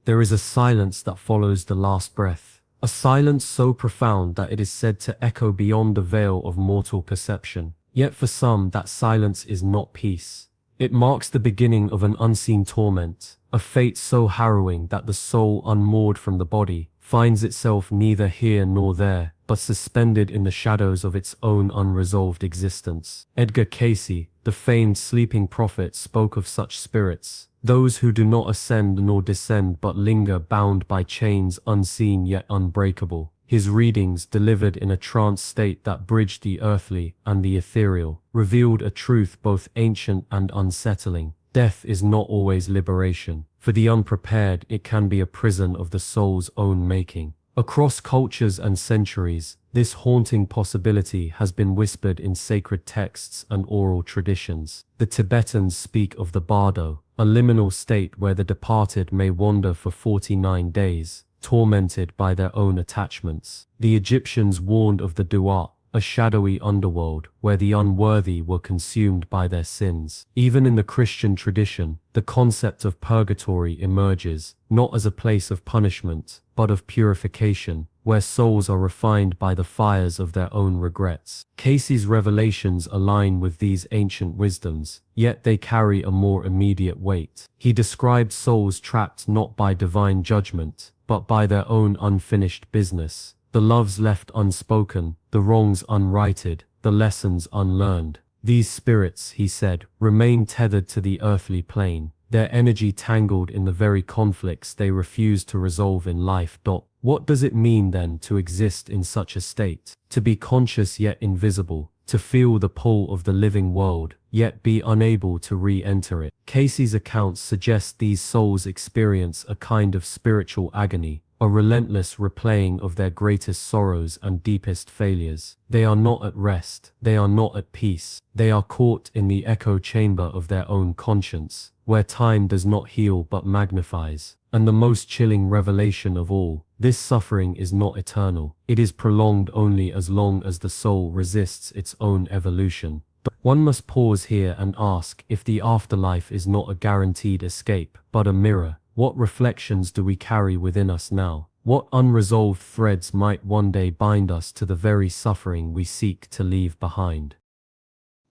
there is a silence that follows the last breath. A silence so profound that it is said to echo beyond the veil of mortal perception. Yet for some, that silence is not peace. It marks the beginning of an unseen torment, a fate so harrowing that the soul, unmoored from the body, finds itself neither here nor there, but suspended in the shadows of its own unresolved existence. Edgar Cayce, the famed sleeping prophet, spoke of such spirits, those who do not ascend nor descend but linger, bound by chains unseen yet unbreakable. His readings, delivered in a trance state that bridged the earthly and the ethereal, revealed a truth both ancient and unsettling. Death is not always liberation. For the unprepared, it can be a prison of the soul's own making. Across cultures and centuries, this haunting possibility has been whispered in sacred texts and oral traditions. The Tibetans speak of the bardo, a liminal state where the departed may wander for 49 days, tormented by their own attachments. The Egyptians warned of the duat, a shadowy underworld where the unworthy were consumed by their sins. Even in the Christian tradition, the concept of purgatory emerges, not as a place of punishment, but of purification, where souls are refined by the fires of their own regrets. Cayce's revelations align with these ancient wisdoms, yet they carry a more immediate weight. He described souls trapped not by divine judgment, but by their own unfinished business. The loves left unspoken, the wrongs unrighted, the lessons unlearned. These spirits, he said, remain tethered to the earthly plane, their energy tangled in the very conflicts they refuse to resolve in life. What does it mean then to exist in such a state? To be conscious yet invisible, to feel the pull of the living world, yet be unable to re-enter it. Cayce's accounts suggest these souls experience a kind of spiritual agony, a relentless replaying of their greatest sorrows and deepest failures. They are not at rest, they are not at peace, they are caught in the echo chamber of their own conscience, where time does not heal but magnifies. And the most chilling revelation of all, this suffering is not eternal, it is prolonged only as long as the soul resists its own evolution. But one must pause here and ask if the afterlife is not a guaranteed escape, but a mirror. What reflections do we carry within us now? What unresolved threads might one day bind us to the very suffering we seek to leave behind?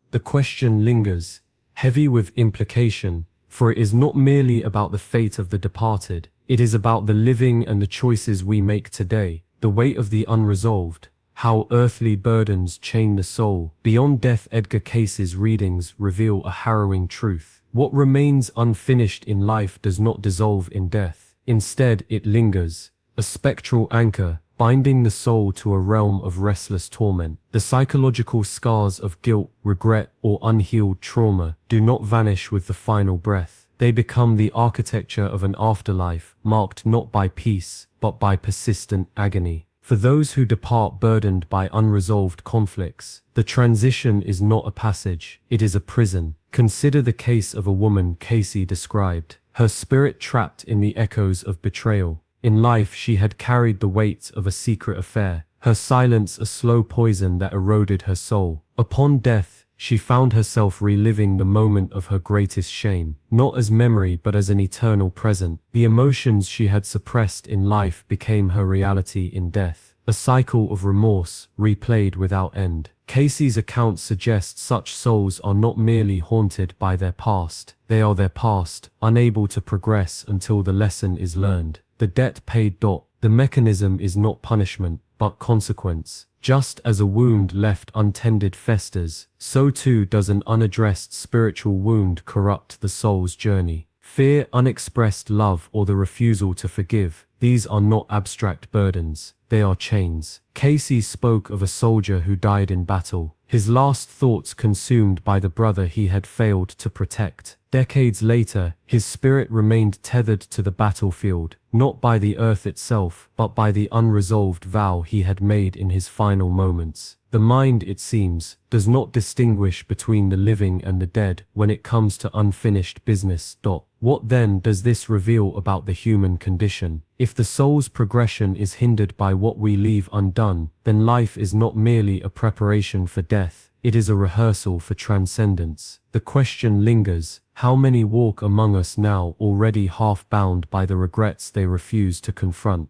The question lingers, heavy with implication, for it is not merely about the fate of the departed, it is about the living and the choices we make today, the weight of the unresolved, how earthly burdens chain the soul. Beyond death, Edgar Cayce's readings reveal a harrowing truth. What remains unfinished in life does not dissolve in death. Instead, it lingers, a spectral anchor, binding the soul to a realm of restless torment. The psychological scars of guilt, regret, or unhealed trauma do not vanish with the final breath. They become the architecture of an afterlife, marked not by peace, but by persistent agony. For those who depart burdened by unresolved conflicts, the transition is not a passage, it is a prison. Consider the case of a woman Cayce described, her spirit trapped in the echoes of betrayal. In life she had carried the weight of a secret affair, her silence a slow poison that eroded her soul. Upon death, she found herself reliving the moment of her greatest shame, not as memory but as an eternal present. The emotions she had suppressed in life became her reality in death, a cycle of remorse, replayed without end. Cayce's account suggests such souls are not merely haunted by their past, they are their past, unable to progress until the lesson is learned. The debt paid. The mechanism is not punishment, but consequence. Just as a wound left untended festers, so too does an unaddressed spiritual wound corrupt the soul's journey. Fear, unexpressed love, or the refusal to forgive, these are not abstract burdens, they are chains. Cayce spoke of a soldier who died in battle, his last thoughts consumed by the brother he had failed to protect. Decades later, his spirit remained tethered to the battlefield, not by the earth itself, but by the unresolved vow he had made in his final moments. The mind, it seems, does not distinguish between the living and the dead when it comes to unfinished business. What then does this reveal about the human condition? If the soul's progression is hindered by what we leave undone, then life is not merely a preparation for death, it is a rehearsal for transcendence. The question lingers, how many walk among us now already half bound by the regrets they refuse to confront?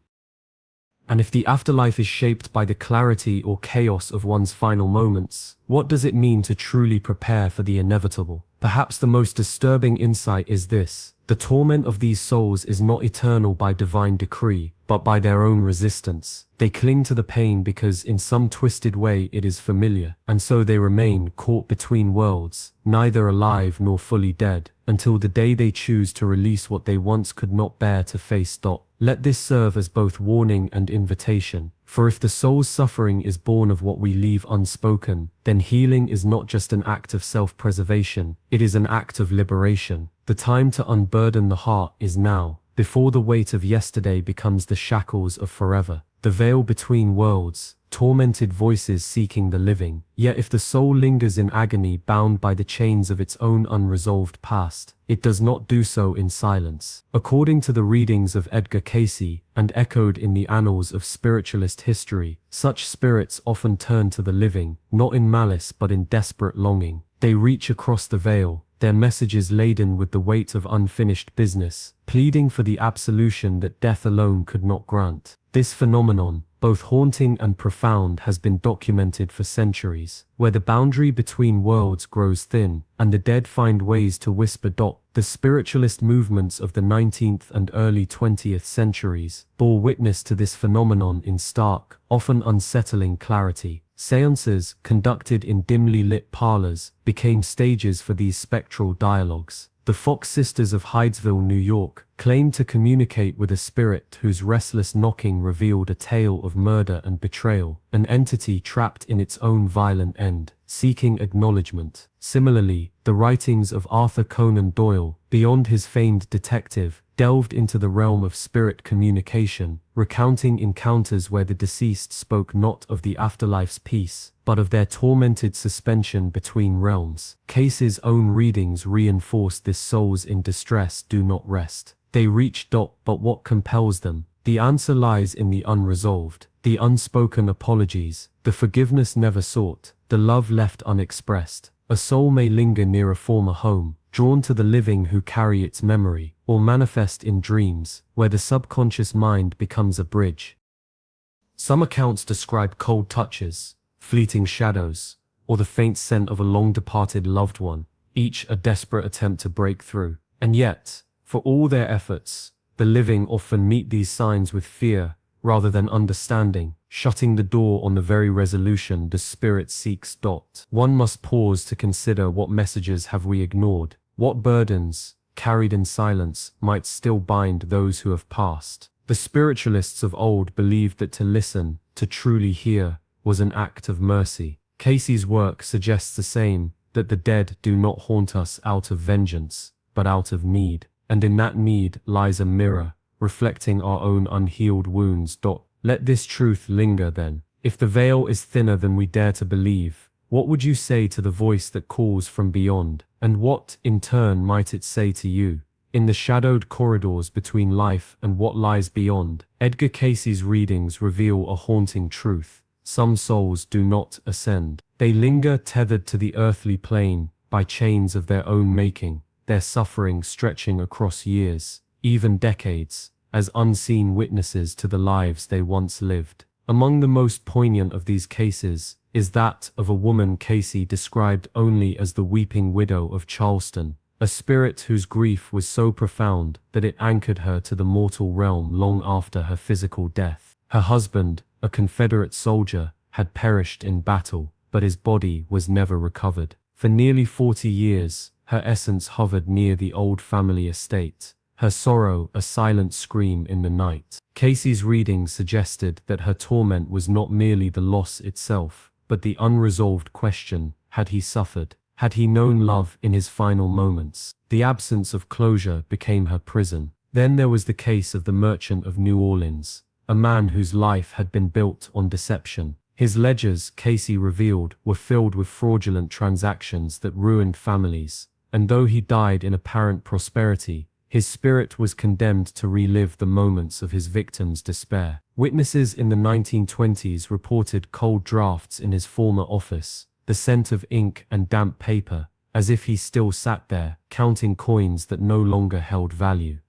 And if the afterlife is shaped by the clarity or chaos of one's final moments, what does it mean to truly prepare for the inevitable? Perhaps the most disturbing insight is this: the torment of these souls is not eternal by divine decree, but by their own resistance. They cling to the pain because in some twisted way it is familiar, and so they remain caught between worlds, neither alive nor fully dead, until the day they choose to release what they once could not bear to face. Let this serve as both warning and invitation, for if the soul's suffering is born of what we leave unspoken, then healing is not just an act of self-preservation, it is an act of liberation. The time to unburden the heart is now, before the weight of yesterday becomes the shackles of forever. The veil between worlds, tormented voices seeking the living. Yet if the soul lingers in agony bound by the chains of its own unresolved past, it does not do so in silence. According to the readings of Edgar Cayce, and echoed in the annals of spiritualist history, such spirits often turn to the living, not in malice but in desperate longing. They reach across the veil, their messages laden with the weight of unfinished business, pleading for the absolution that death alone could not grant. This phenomenon, both haunting and profound, has been documented for centuries, where the boundary between worlds grows thin, and the dead find ways to whisper. The spiritualist movements of the 19th and early 20th centuries bore witness to this phenomenon in stark, often unsettling clarity. Seances, conducted in dimly lit parlors, became stages for these spectral dialogues. The Fox sisters of Hydesville, New York, claimed to communicate with a spirit whose restless knocking revealed a tale of murder and betrayal, an entity trapped in its own violent end, seeking acknowledgement. Similarly, the writings of Arthur Conan Doyle, beyond his famed detective, delved into the realm of spirit communication, recounting encounters where the deceased spoke not of the afterlife's peace, but of their tormented suspension between realms. Cayce's own readings reinforced this: souls in distress do not rest. They reach. But what compels them? The answer lies in the unresolved, the unspoken apologies, the forgiveness never sought, the love left unexpressed. A soul may linger near a former home, drawn to the living who carry its memory, or manifest in dreams, where the subconscious mind becomes a bridge. Some accounts describe cold touches, fleeting shadows, or the faint scent of a long-departed loved one, each a desperate attempt to break through. And yet, for all their efforts, the living often meet these signs with fear rather than understanding, shutting the door on the very resolution the spirit seeks. One must pause to consider: what messages have we ignored? What burdens, carried in silence, might still bind those who have passed? The spiritualists of old believed that to listen, to truly hear, was an act of mercy. Cayce's work suggests the same, that the dead do not haunt us out of vengeance, but out of need. And in that need lies a mirror, reflecting our own unhealed wounds. Let this truth linger then. If the veil is thinner than we dare to believe, what would you say to the voice that calls from beyond? And what, in turn, might it say to you? In the shadowed corridors between life and what lies beyond, Edgar Cayce's readings reveal a haunting truth. Some souls do not ascend. They linger tethered to the earthly plane by chains of their own making, their suffering stretching across years, even decades, as unseen witnesses to the lives they once lived. Among the most poignant of these cases is that of a woman Cayce described only as the weeping widow of Charleston, a spirit whose grief was so profound that it anchored her to the mortal realm long after her physical death. Her husband, a Confederate soldier, had perished in battle, but his body was never recovered. For nearly 40 years, her essence hovered near the old family estate, her sorrow a silent scream in the night. Cayce's reading suggested that her torment was not merely the loss itself, but the unresolved question: had he suffered? Had he known love in his final moments? The absence of closure became her prison. Then there was the case of the merchant of New Orleans, a man whose life had been built on deception. His ledgers, Cayce revealed, were filled with fraudulent transactions that ruined families, and though he died in apparent prosperity, his spirit was condemned to relive the moments of his victims' despair. Witnesses in the 1920s reported cold drafts in his former office, the scent of ink and damp paper, as if he still sat there, counting coins that no longer held value.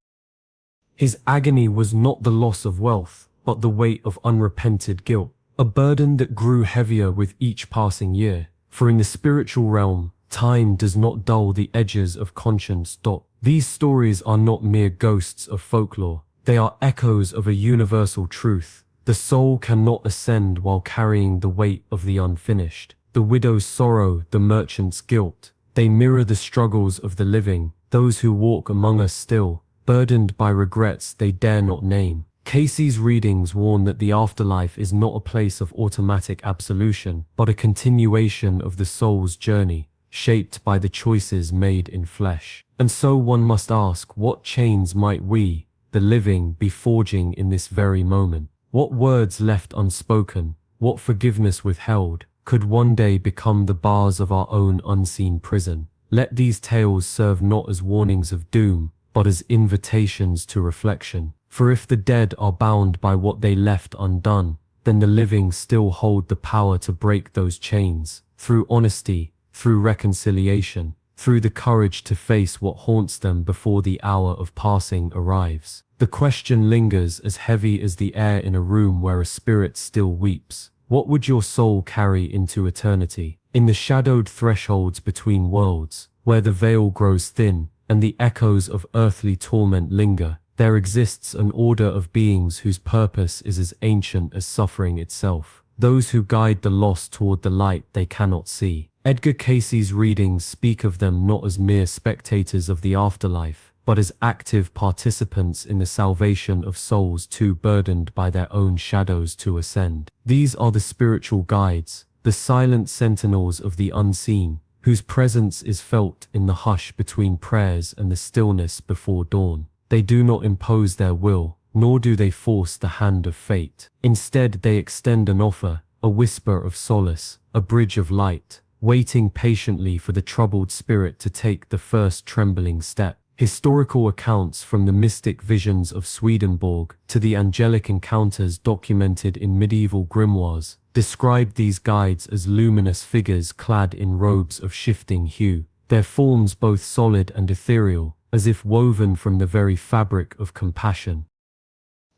His agony was not the loss of wealth, but the weight of unrepented guilt, a burden that grew heavier with each passing year. For in the spiritual realm, time does not dull the edges of conscience. These stories are not mere ghosts of folklore. They are echoes of a universal truth. The soul cannot ascend while carrying the weight of the unfinished. The widow's sorrow, the merchant's guilt. They mirror the struggles of the living, those who walk among us still, burdened by regrets they dare not name. Cayce's readings warn that the afterlife is not a place of automatic absolution, but a continuation of the soul's journey, shaped by the choices made in flesh. And so one must ask, what chains might we, the living, be forging in this very moment? What words left unspoken, what forgiveness withheld, could one day become the bars of our own unseen prison? Let these tales serve not as warnings of doom, but as invitations to reflection. For if the dead are bound by what they left undone, then the living still hold the power to break those chains, through honesty, through reconciliation, through the courage to face what haunts them before the hour of passing arrives. The question lingers as heavy as the air in a room where a spirit still weeps. What would your soul carry into eternity? In the shadowed thresholds between worlds, where the veil grows thin, and the echoes of earthly torment linger, there exists an order of beings whose purpose is as ancient as suffering itself. Those who guide the lost toward the light they cannot see. Edgar Cayce's readings speak of them not as mere spectators of the afterlife, but as active participants in the salvation of souls too burdened by their own shadows to ascend. These are the spiritual guides, the silent sentinels of the unseen, whose presence is felt in the hush between prayers and the stillness before dawn. They do not impose their will, nor do they force the hand of fate. Instead, they extend an offer, a whisper of solace, a bridge of light, waiting patiently for the troubled spirit to take the first trembling step. Historical accounts from the mystic visions of Swedenborg to the angelic encounters documented in medieval grimoires describe these guides as luminous figures clad in robes of shifting hue, their forms both solid and ethereal, as if woven from the very fabric of compassion.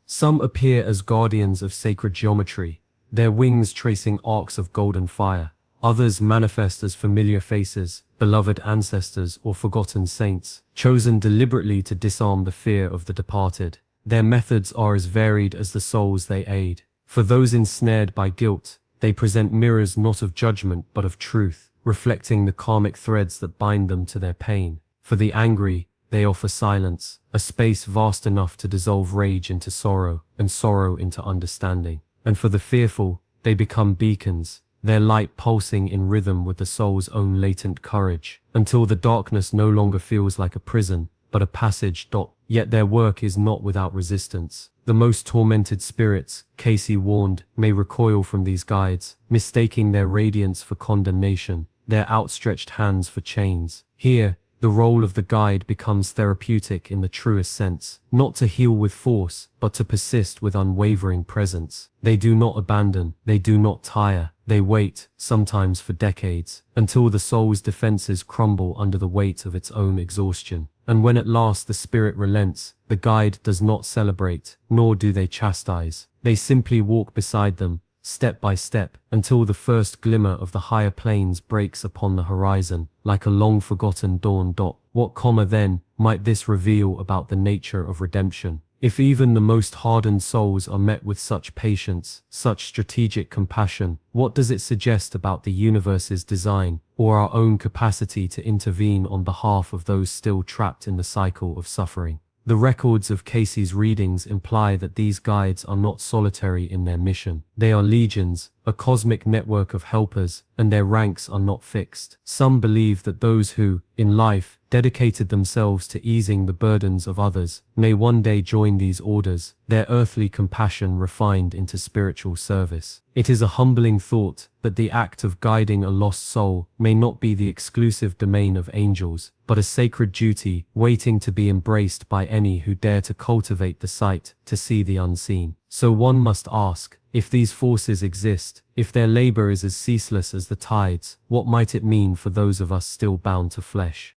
Some appear as guardians of sacred geometry, their wings tracing arcs of golden fire. Others manifest as familiar faces, beloved ancestors or forgotten saints, chosen deliberately to disarm the fear of the departed. Their methods are as varied as the souls they aid. For those ensnared by guilt, they present mirrors not of judgment but of truth, reflecting the karmic threads that bind them to their pain. For the angry, they offer silence, a space vast enough to dissolve rage into sorrow, and sorrow into understanding. And for the fearful, they become beacons, their light pulsing in rhythm with the soul's own latent courage, until the darkness no longer feels like a prison, but a passage. Yet their work is not without resistance. The most tormented spirits, Cayce warned, may recoil from these guides, mistaking their radiance for condemnation, their outstretched hands for chains. Here, the role of the guide becomes therapeutic in the truest sense, not to heal with force, but to persist with unwavering presence. They do not abandon, they do not tire, they wait, sometimes for decades, until the soul's defenses crumble under the weight of its own exhaustion. And when at last the spirit relents, the guide does not celebrate, nor do they chastise. They simply walk beside them, step by step, until the first glimmer of the higher planes breaks upon the horizon, like a long-forgotten dawn. What then might this reveal about the nature of redemption? If even the most hardened souls are met with such patience, such strategic compassion, what does it suggest about the universe's design, or our own capacity to intervene on behalf of those still trapped in the cycle of suffering? The records of Cayce's readings imply that these guides are not solitary in their mission. They are legions, a cosmic network of helpers, and their ranks are not fixed. Some believe that those who, in life, dedicated themselves to easing the burdens of others, may one day join these orders, their earthly compassion refined into spiritual service. It is a humbling thought that the act of guiding a lost soul may not be the exclusive domain of angels, but a sacred duty waiting to be embraced by any who dare to cultivate the sight to see the unseen. So one must ask, If these forces exist, if their labor is as ceaseless as the tides, what might it mean for those of us still bound to flesh?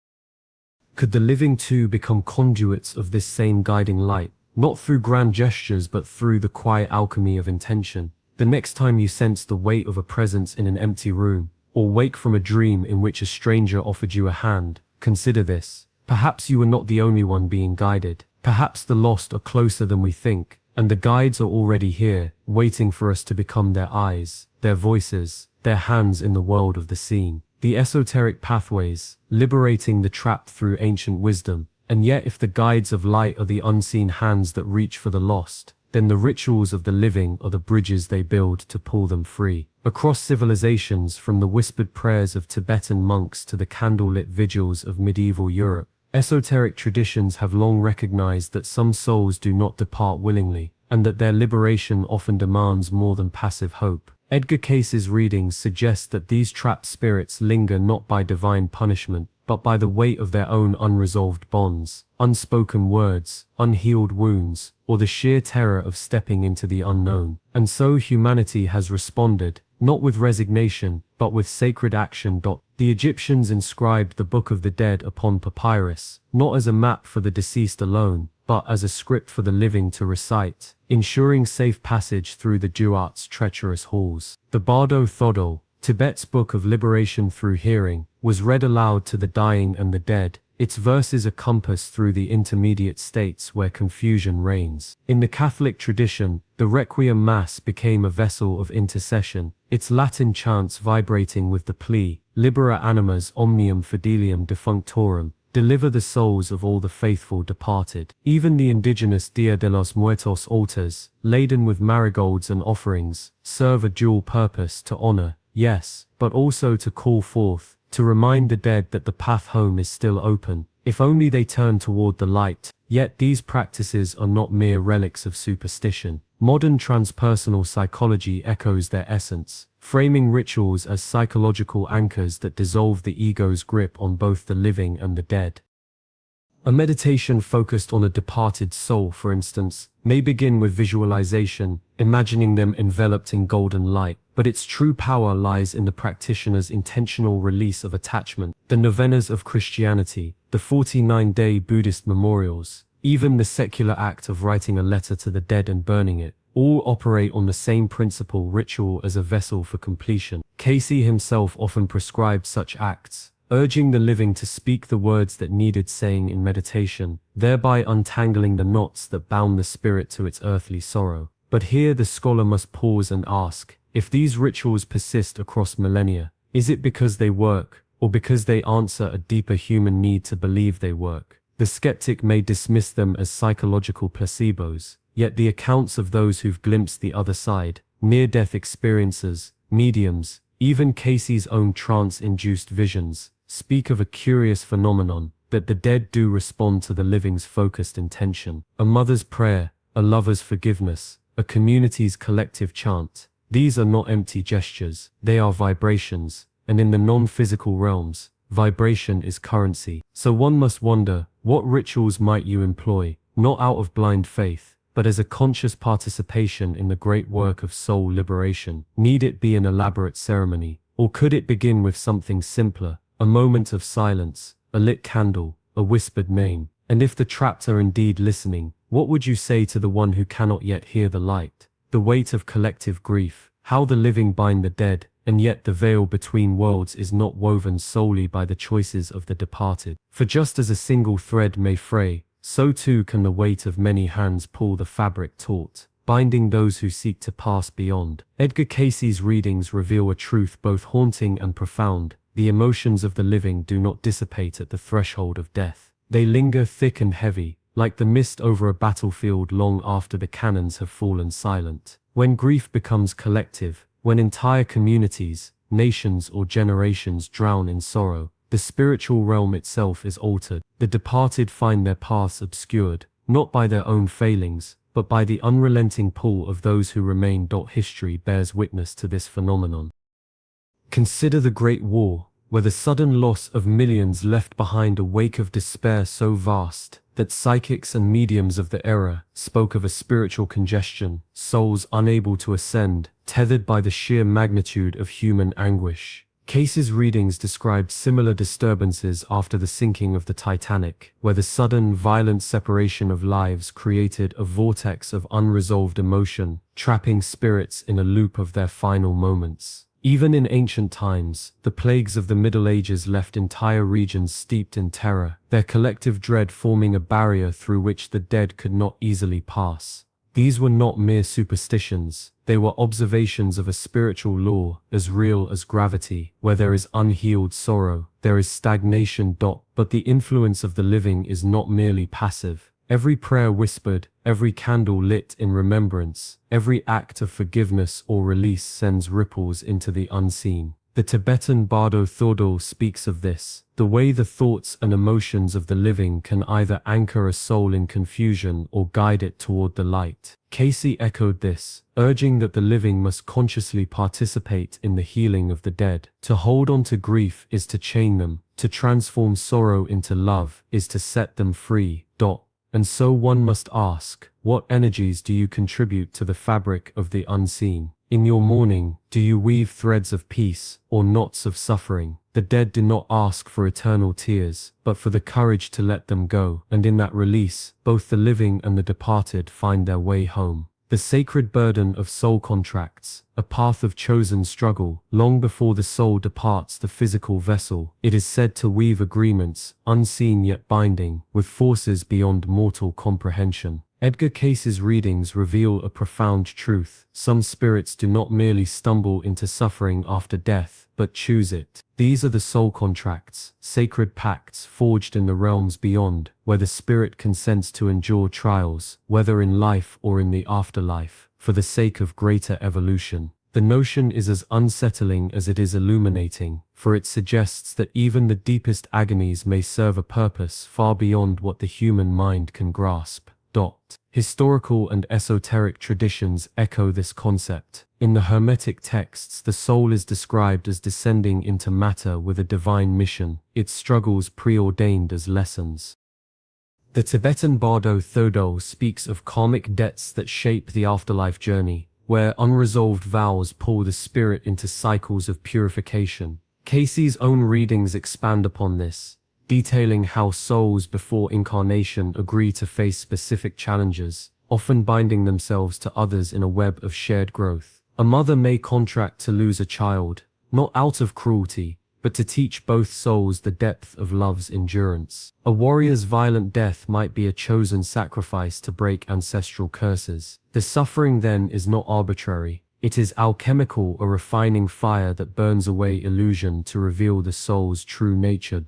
Could the living too become conduits of this same guiding light, not through grand gestures but through the quiet alchemy of intention? The next time you sense the weight of a presence in an empty room, or wake from a dream in which a stranger offered you a hand, consider this. Perhaps you are not the only one being guided. Perhaps the lost are closer than we think, and the guides are already here, waiting for us to become their eyes, their voices, their hands in the world of the seen. The esoteric pathways, liberating the trapped through ancient wisdom. And yet if the guides of light are the unseen hands that reach for the lost, then the rituals of the living are the bridges they build to pull them free. Across civilizations, from the whispered prayers of Tibetan monks to the candlelit vigils of medieval Europe, esoteric traditions have long recognized that some souls do not depart willingly, and that their liberation often demands more than passive hope. Edgar Cayce's readings suggest that these trapped spirits linger not by divine punishment, but by the weight of their own unresolved bonds, unspoken words, unhealed wounds, or the sheer terror of stepping into the unknown. And so humanity has responded, not with resignation, but with sacred action. The Egyptians inscribed the Book of the Dead upon papyrus, not as a map for the deceased alone, but as a script for the living to recite, ensuring safe passage through the Duat's treacherous halls. The Bardo Thodol, Tibet's book of liberation through hearing, was read aloud to the dying and the dead, its verses a compass through the intermediate states where confusion reigns. In the Catholic tradition, the Requiem Mass became a vessel of intercession, its Latin chants vibrating with the plea, Libera animas omnium fidelium defunctorum, deliver the souls of all the faithful departed. Even the indigenous Dia de los Muertos altars, laden with marigolds and offerings, serve a dual purpose: to honor, yes, but also to call forth, to remind the dead that the path home is still open, if only they turn toward the light. Yet these practices are not mere relics of superstition. Modern transpersonal psychology echoes their essence, framing rituals as psychological anchors that dissolve the ego's grip on both the living and the dead. A meditation focused on a departed soul, for instance, may begin with visualization, imagining them enveloped in golden light, but its true power lies in the practitioner's intentional release of attachment. The novenas of Christianity, the 49-day Buddhist memorials, even the secular act of writing a letter to the dead and burning it, all operate on the same principle: ritual as a vessel for completion. Cayce himself often prescribed such acts, urging the living to speak the words that needed saying in meditation, thereby untangling the knots that bound the spirit to its earthly sorrow. But here the scholar must pause and ask, if these rituals persist across millennia, is it because they work, or because they answer a deeper human need to believe they work? The skeptic may dismiss them as psychological placebos, yet the accounts of those who've glimpsed the other side, near-death experiences, mediums, even Cayce's own trance-induced visions, speak of a curious phenomenon, that the dead do respond to the living's focused intention. A mother's prayer, a lover's forgiveness, a community's collective chant. These are not empty gestures, they are vibrations, and in the non-physical realms, vibration is currency. So one must wonder, what rituals might you employ, not out of blind faith, but as a conscious participation in the great work of soul liberation? Need it be an elaborate ceremony, or could it begin with something simpler, a moment of silence, a lit candle, a whispered name? And if the trapped are indeed listening, what would you say to the one who cannot yet hear the light? The weight of collective grief, how the living bind the dead, and yet the veil between worlds is not woven solely by the choices of the departed. For just as a single thread may fray, so too can the weight of many hands pull the fabric taut, binding those who seek to pass beyond. Edgar Cayce's readings reveal a truth both haunting and profound. The emotions of the living do not dissipate at the threshold of death. They linger thick and heavy, like the mist over a battlefield long after the cannons have fallen silent. When grief becomes collective, when entire communities, nations or generations drown in sorrow, the spiritual realm itself is altered. The departed find their paths obscured, not by their own failings, but by the unrelenting pull of those who remain. History bears witness to this phenomenon. Consider the Great War, where the sudden loss of millions left behind a wake of despair so vast that psychics and mediums of the era spoke of a spiritual congestion, souls unable to ascend, tethered by the sheer magnitude of human anguish. Cayce's readings described similar disturbances after the sinking of the Titanic, where the sudden, violent separation of lives created a vortex of unresolved emotion, trapping spirits in a loop of their final moments. Even in ancient times, the plagues of the Middle Ages left entire regions steeped in terror, their collective dread forming a barrier through which the dead could not easily pass. These were not mere superstitions, they were observations of a spiritual law as real as gravity. Where there is unhealed sorrow, there is stagnation. But the influence of the living is not merely passive. Every prayer whispered, every candle lit in remembrance, every act of forgiveness or release sends ripples into the unseen. The Tibetan Bardo Thodol speaks of this, the way the thoughts and emotions of the living can either anchor a soul in confusion or guide it toward the light. Cayce echoed this, urging that the living must consciously participate in the healing of the dead. To hold on to grief is to chain them, to transform sorrow into love is to set them free. And so one must ask, what energies do you contribute to the fabric of the unseen? In your mourning, do you weave threads of peace or knots of suffering? The dead do not ask for eternal tears, but for the courage to let them go, and in that release, both the living and the departed find their way home. The sacred burden of soul contracts, a path of chosen struggle, long before the soul departs the physical vessel. It is said to weave agreements, unseen yet binding, with forces beyond mortal comprehension. Edgar Cayce's readings reveal a profound truth. Some spirits do not merely stumble into suffering after death, but choose it. These are the soul contracts, sacred pacts forged in the realms beyond, where the spirit consents to endure trials, whether in life or in the afterlife, for the sake of greater evolution. The notion is as unsettling as it is illuminating, for it suggests that even the deepest agonies may serve a purpose far beyond what the human mind can grasp. Historical and esoteric traditions echo this concept. In the Hermetic texts, the soul is described as descending into matter with a divine mission, its struggles preordained as lessons. The Tibetan Bardo Thodol speaks of karmic debts that shape the afterlife journey, where unresolved vows pull the spirit into cycles of purification. Cayce's own readings expand upon this, detailing how souls before incarnation agree to face specific challenges, often binding themselves to others in a web of shared growth. A mother may contract to lose a child, not out of cruelty, but to teach both souls the depth of love's endurance. A warrior's violent death might be a chosen sacrifice to break ancestral curses. The suffering then is not arbitrary. It is alchemical, a refining fire that burns away illusion to reveal the soul's true nature.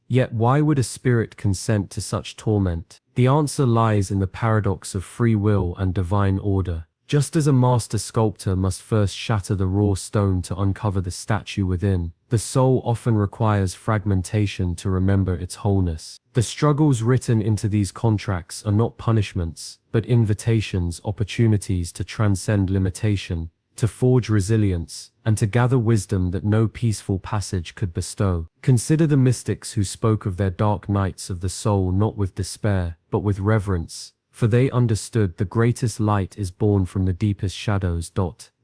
Yet why would a spirit consent to such torment? The answer lies in the paradox of free will and divine order. Just as a master sculptor must first shatter the raw stone to uncover the statue within, the soul often requires fragmentation to remember its wholeness. The struggles written into these contracts are not punishments, but invitations, opportunities to transcend limitation, to forge resilience, and to gather wisdom that no peaceful passage could bestow. Consider the mystics who spoke of their dark nights of the soul not with despair, but with reverence, for they understood the greatest light is born from the deepest shadows.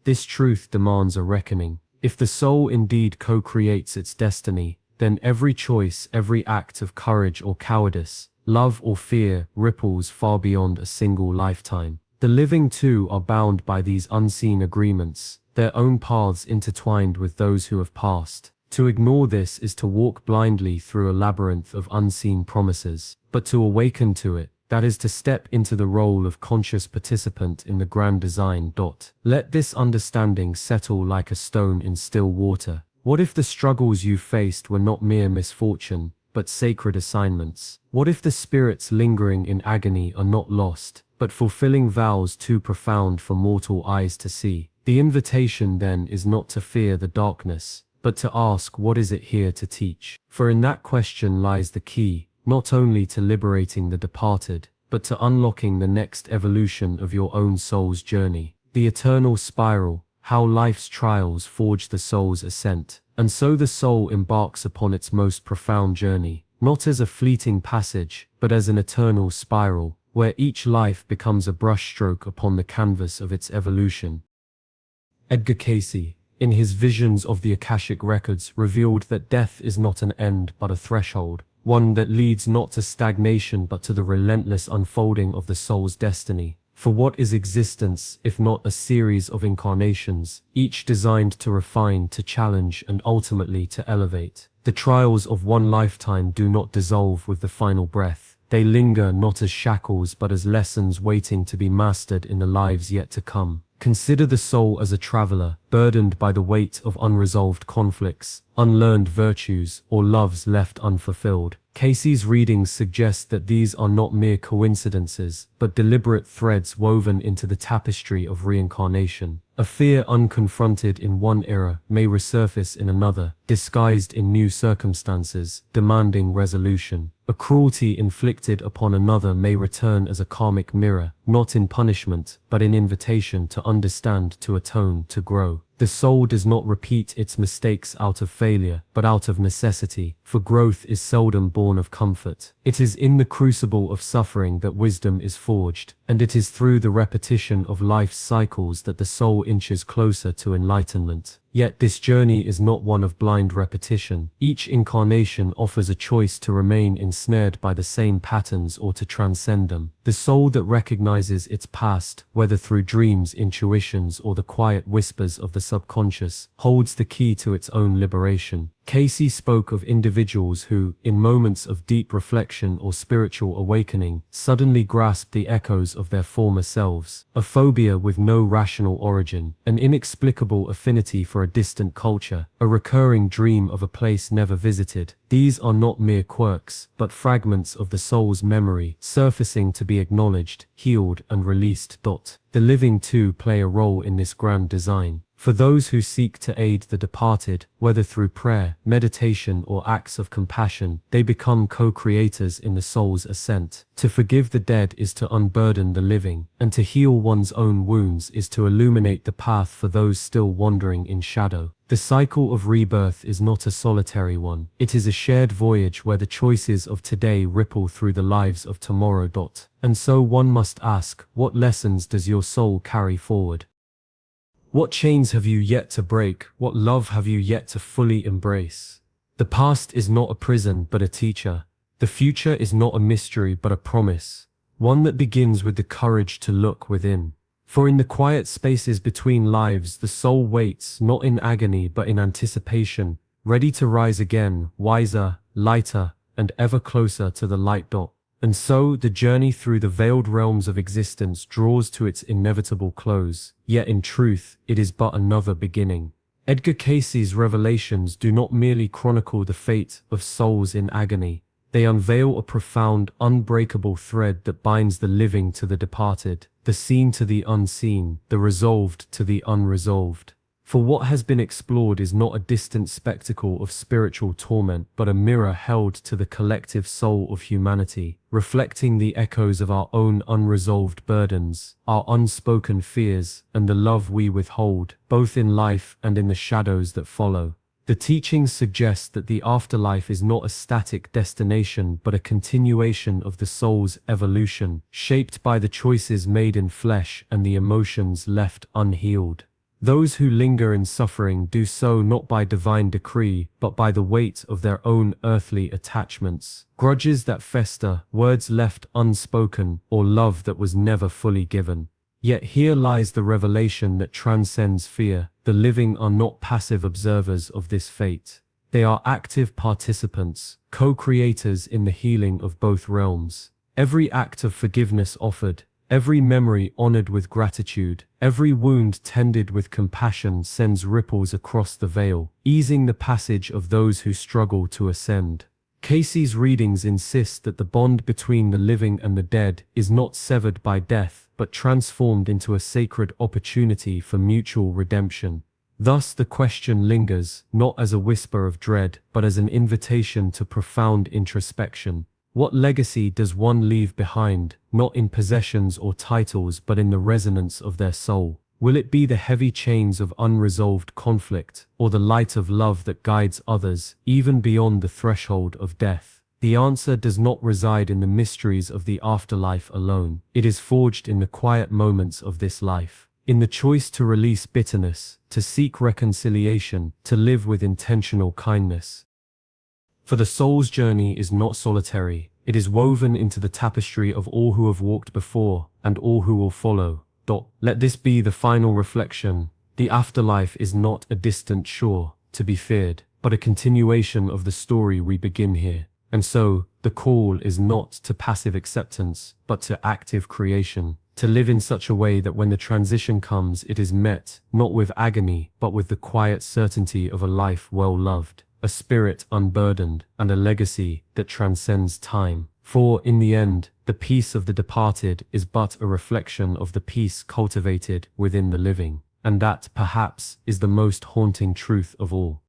This truth demands a reckoning. If the soul indeed co-creates its destiny, then every choice, every act of courage or cowardice, love or fear, ripples far beyond a single lifetime. The living too are bound by these unseen agreements, their own paths intertwined with those who have passed. To ignore this is to walk blindly through a labyrinth of unseen promises, but to awaken to it, that is to step into the role of conscious participant in the grand design. Let this understanding settle like a stone in still water. What if the struggles you faced were not mere misfortune, but sacred assignments? What if the spirits lingering in agony are not lost, but fulfilling vows too profound for mortal eyes to see? The invitation then is not to fear the darkness, but to ask, what is it here to teach? For in that question lies the key, not only to liberating the departed, but to unlocking the next evolution of your own soul's journey. The eternal spiral, how life's trials forge the soul's ascent. And so the soul embarks upon its most profound journey, not as a fleeting passage, but as an eternal spiral, where each life becomes a brushstroke upon the canvas of its evolution. Edgar Cayce, in his visions of the Akashic records, revealed that death is not an end but a threshold, one that leads not to stagnation but to the relentless unfolding of the soul's destiny. For what is existence if not a series of incarnations, each designed to refine, to challenge, and ultimately to elevate? The trials of one lifetime do not dissolve with the final breath. They linger not as shackles but as lessons waiting to be mastered in the lives yet to come. Consider the soul as a traveler, burdened by the weight of unresolved conflicts, unlearned virtues, or loves left unfulfilled. Cayce's readings suggest that these are not mere coincidences, but deliberate threads woven into the tapestry of reincarnation. A fear unconfronted in one era may resurface in another, disguised in new circumstances, demanding resolution. A cruelty inflicted upon another may return as a karmic mirror, not in punishment, but in invitation to understand, to atone, to grow. The soul does not repeat its mistakes out of failure, but out of necessity, for growth is seldom born of comfort. It is in the crucible of suffering that wisdom is forged, and it is through the repetition of life's cycles that the soul inches closer to enlightenment. Yet this journey is not one of blind repetition. Each incarnation offers a choice to remain ensnared by the same patterns or to transcend them. The soul that recognizes its past, whether through dreams, intuitions, or the quiet whispers of the subconscious, holds the key to its own liberation. Cayce spoke of individuals who, in moments of deep reflection or spiritual awakening, suddenly grasped the echoes of their former selves. A phobia with no rational origin, an inexplicable affinity for a distant culture, a recurring dream of a place never visited. These are not mere quirks, but fragments of the soul's memory, surfacing to be acknowledged, healed, and released. The living too play a role in this grand design. For those who seek to aid the departed, whether through prayer, meditation, or acts of compassion, they become co-creators in the soul's ascent. To forgive the dead is to unburden the living, and to heal one's own wounds is to illuminate the path for those still wandering in shadow. The cycle of rebirth is not a solitary one. It is a shared voyage where the choices of today ripple through the lives of tomorrow. And so one must ask, what lessons does your soul carry forward? What chains have you yet to break? What love have you yet to fully embrace? The past is not a prison, but a teacher. The future is not a mystery, but a promise. One that begins with the courage to look within. For in the quiet spaces between lives, the soul waits, not in agony, but in anticipation, ready to rise again, wiser, lighter, and ever closer to the light. And so the journey through the veiled realms of existence draws to its inevitable close, yet in truth, it is but another beginning. Edgar Cayce's revelations do not merely chronicle the fate of souls in agony. They unveil a profound, unbreakable thread that binds the living to the departed, the seen to the unseen, the resolved to the unresolved. For what has been explored is not a distant spectacle of spiritual torment, but a mirror held to the collective soul of humanity, reflecting the echoes of our own unresolved burdens, our unspoken fears, and the love we withhold, both in life and in the shadows that follow. The teachings suggest that the afterlife is not a static destination but a continuation of the soul's evolution, shaped by the choices made in flesh and the emotions left unhealed. Those who linger in suffering do so not by divine decree, but by the weight of their own earthly attachments, grudges that fester, words left unspoken, or love that was never fully given. Yet here lies the revelation that transcends fear. The living are not passive observers of this fate. They are active participants, co-creators in the healing of both realms. Every act of forgiveness offered, every memory honored with gratitude, every wound tended with compassion sends ripples across the veil, easing the passage of those who struggle to ascend. Cayce's readings insist that the bond between the living and the dead is not severed by death, but transformed into a sacred opportunity for mutual redemption. Thus the question lingers, not as a whisper of dread, but as an invitation to profound introspection. What legacy does one leave behind, not in possessions or titles but in the resonance of their soul? Will it be the heavy chains of unresolved conflict, or the light of love that guides others, even beyond the threshold of death? The answer does not reside in the mysteries of the afterlife alone. It is forged in the quiet moments of this life, in the choice to release bitterness, to seek reconciliation, to live with intentional kindness. For the soul's journey is not solitary. It is woven into the tapestry of all who have walked before and all who will follow. Let this be the final reflection. The afterlife is not a distant shore to be feared, but a continuation of the story we begin here. And so, the call is not to passive acceptance, but to active creation, to live in such a way that when the transition comes, it is met, not with agony, but with the quiet certainty of a life well loved, a spirit unburdened, and a legacy that transcends time. For, in the end, the peace of the departed is but a reflection of the peace cultivated within the living. And that, perhaps, is the most haunting truth of all.